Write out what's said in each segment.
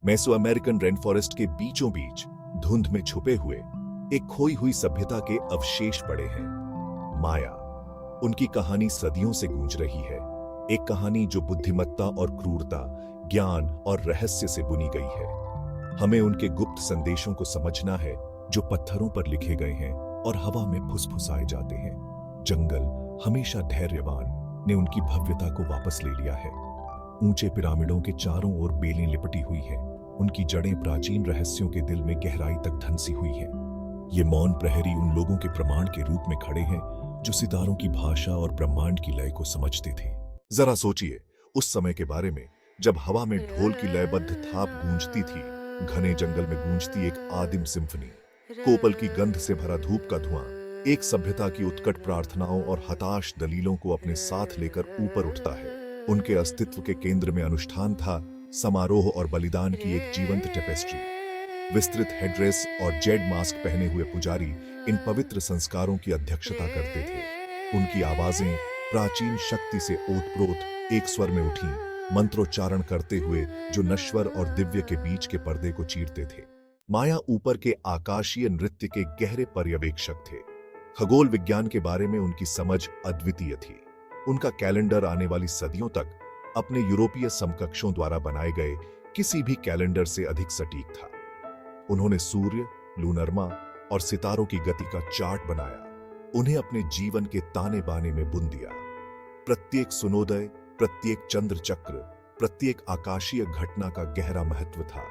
Meso American rain forest के बीचों बीच धुंध में छुपे हुए एक खोई हुई सभ्यता के अवशेष पड़े हैं। माया। उनकी कहानी सदियों से गूंज रही है, एक कहानी जो बुद्धिमत्ता और क्रूरता, ज्ञान और रहस्य से बुनी गई है। हमें उनके गुप्त संदेशों को समझना है जो पत्थरों पर लिखे गए हैं और हवा में फुसफुसाए जाते हैं। जंगल, हमेशा धैर्यवान, ने उनकी भव्यता को वापस ले लिया है। ऊंचे पिरामिडों के चारों ओर बेलें लिपटी हुई हैं, उनकी जड़ें प्राचीन रहस्यों के दिल में गहराई तक धंसी हुई हैं। ये मौन प्रहरी उन लोगों के प्रमाण के रूप में खड़े हैं जो सितारों की भाषा और ब्रह्मांड की लय को समझते थे। जरा सोचिए उस समय के बारे में जब हवा में ढोल की लयबद्ध थाप गूंजती थी, घने जंगल में गूंजती एक आदिम सिम्फनी, कोपल की गंध से भरा धूप का धुआं एक सभ्यता की उत्कट प्रार्थनाओं और हताश दलीलों को अपने साथ लेकर ऊपर उठता है। उनके अस्तित्व के केंद्र में अनुष्ठान था, समारोह और बलिदान की एक जीवंत टेपेस्ट्री। विस्तृत हेड्रेस और जेड मास्क पहने हुए पुजारी इन पवित्र संस्कारों की अध्यक्षता करते थे। उनकी आवाजें प्राचीन शक्ति से ओतप्रोत एक स्वर में उठी, मंत्रोच्चारण करते हुए जो नश्वर और दिव्य के बीच के पर्दे को चीरते थे। माया ऊपर के आकाशीय नृत्य के गहरे पर्यवेक्षक थे। खगोल विज्ञान के बारे में उनकी समझ अद्वितीय थी। उनका कैलेंडर आने वाली सदियों तक अपने यूरोपीय समकक्षों द्वारा बनाए गए किसी भी कैलेंडर से अधिक सटीक था। उन्होंने सूर्य, लूनरमा और सितारों की गति का चार्ट बनाया, उन्हें अपने जीवन के ताने बाने में बुन दिया। प्रत्येक सुनोदय, प्रत्येक चंद्र चक्र, प्रत्येक आकाशीय घटना का गहरा महत्व था।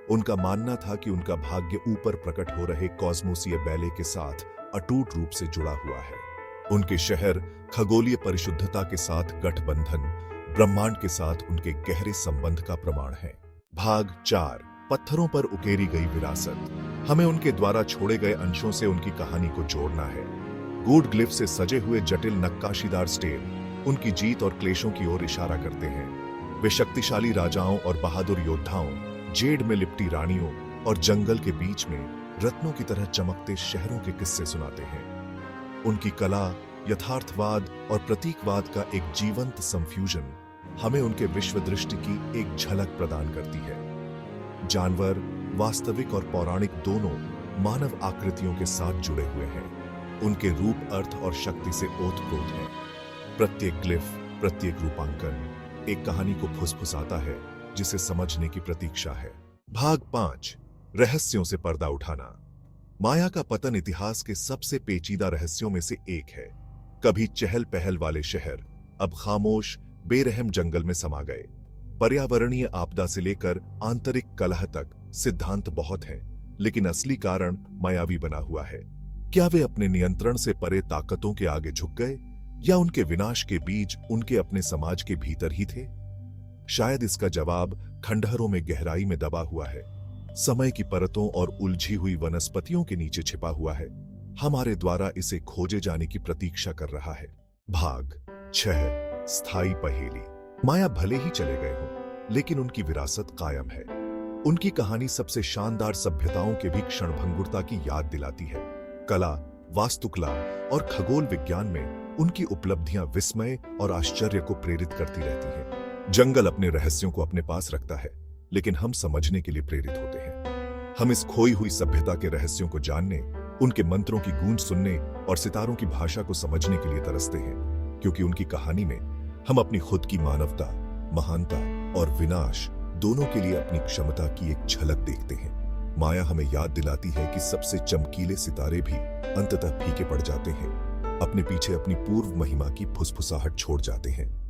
उनका मानना था कि उनका भाग्य ऊपर प्रकट हो रहे कॉस्मोसीय बैले के साथ अटूट रूप से जुड़ा हुआ है। उनके शहर खगोलीय परिशुद्धता के साथ गठबंधन, ब्रह्मांड के साथ उनके गहरे संबंध का प्रमाण है। भाग 4, पत्थरों पर उकेरी गई विरासत। हमें उनके द्वारा छोड़े गए अंशों से उनकी कहानी को जोड़ना है। गूढ़ ग्लिफ से सजे हुए जटिल नक्काशीदार स्टेल उनकी जीत और क्लेशों की ओर इशारा करते हैं। वे शक्तिशाली राजाओं और बहादुर योद्धाओं, जेड में लिपटी रानियों और जंगल के बीच में रत्नों की तरह चमकते शहरों के किस्से सुनाते हैं। उनकी कला, यथार्थवाद और प्रतीकवाद का एक जीवंत संफ्यूजन हमें उनके विश्व दृष्टि की एक झलक प्रदान करती है। जानवर, वास्तविक और पौराणिक दोनों मानव आकृतियों के साथ जुड़े हुए हैं। उनके रूप, अर्थ और शक्ति से ओतप्रोत हैं। प्रत्येक ग्लिफ, प्रत्येक रूपांकन एक कहानी को फुसफुसाता है जिसे समझने की प्रतीक्षा है। भाग 5, रहस्यों से पर्दा उठाना। माया का पतन इतिहास के सबसे पेचीदा रहस्यों में से एक है। कभी चहल पहल वाले शहर अब खामोश, बेरहम जंगल में समा गए। पर्यावरणीय आपदा से लेकर आंतरिक कलह तक सिद्धांत बहुत हैं, लेकिन असली कारण मायावी बना हुआ है। क्या वे अपने नियंत्रण से परे ताकतों के आगे झुक गए, या उनके विनाश के बीज उनके अपने समाज के भीतर ही थे? शायद इसका जवाब खंडहरों में गहराई में दबा हुआ है, समय की परतों और उलझी हुई वनस्पतियों के नीचे छिपा हुआ है। हमारे द्वारा इसे खोजे जाने की प्रतीक्षा कर रहा है। भाग 6, स्थायी पहेली। माया भले ही चले गए हों, लेकिन उनकी विरासत कायम है। उनकी कहानी सबसे शानदार सभ्यताओं के भी क्षणभंगुरता की याद दिलाती है। कला, वास्तुकला और खगोल विज्ञान में उनकी उपलब्धियां विस्मय और आश्चर्य को प्रेरित करती रहती हैं। जंगल अपने रहस्यों को अपने पास रखता है, लेकिन हम समझने के लिए प्रेरित होते हैं। हम इस खोई हुई सभ्यता के रहस्यों को जानने, उनके मंत्रों की गूंज सुनने और सितारों की भाषा को समझने के लिए तरसते हैं, क्योंकि उनकी कहानी में हम अपनी खुद की मानवता, महानता और विनाश दोनों के लिए अपनी क्षमता की एक झलक देखते हैं। माया हमें याद दिलाती है कि सबसे चमकीले सितारे भी अंततः फीके पड़ जाते हैं, अपने पीछे अपनी पूर्व महिमा की फुसफुसाहट छोड़ जाते हैं।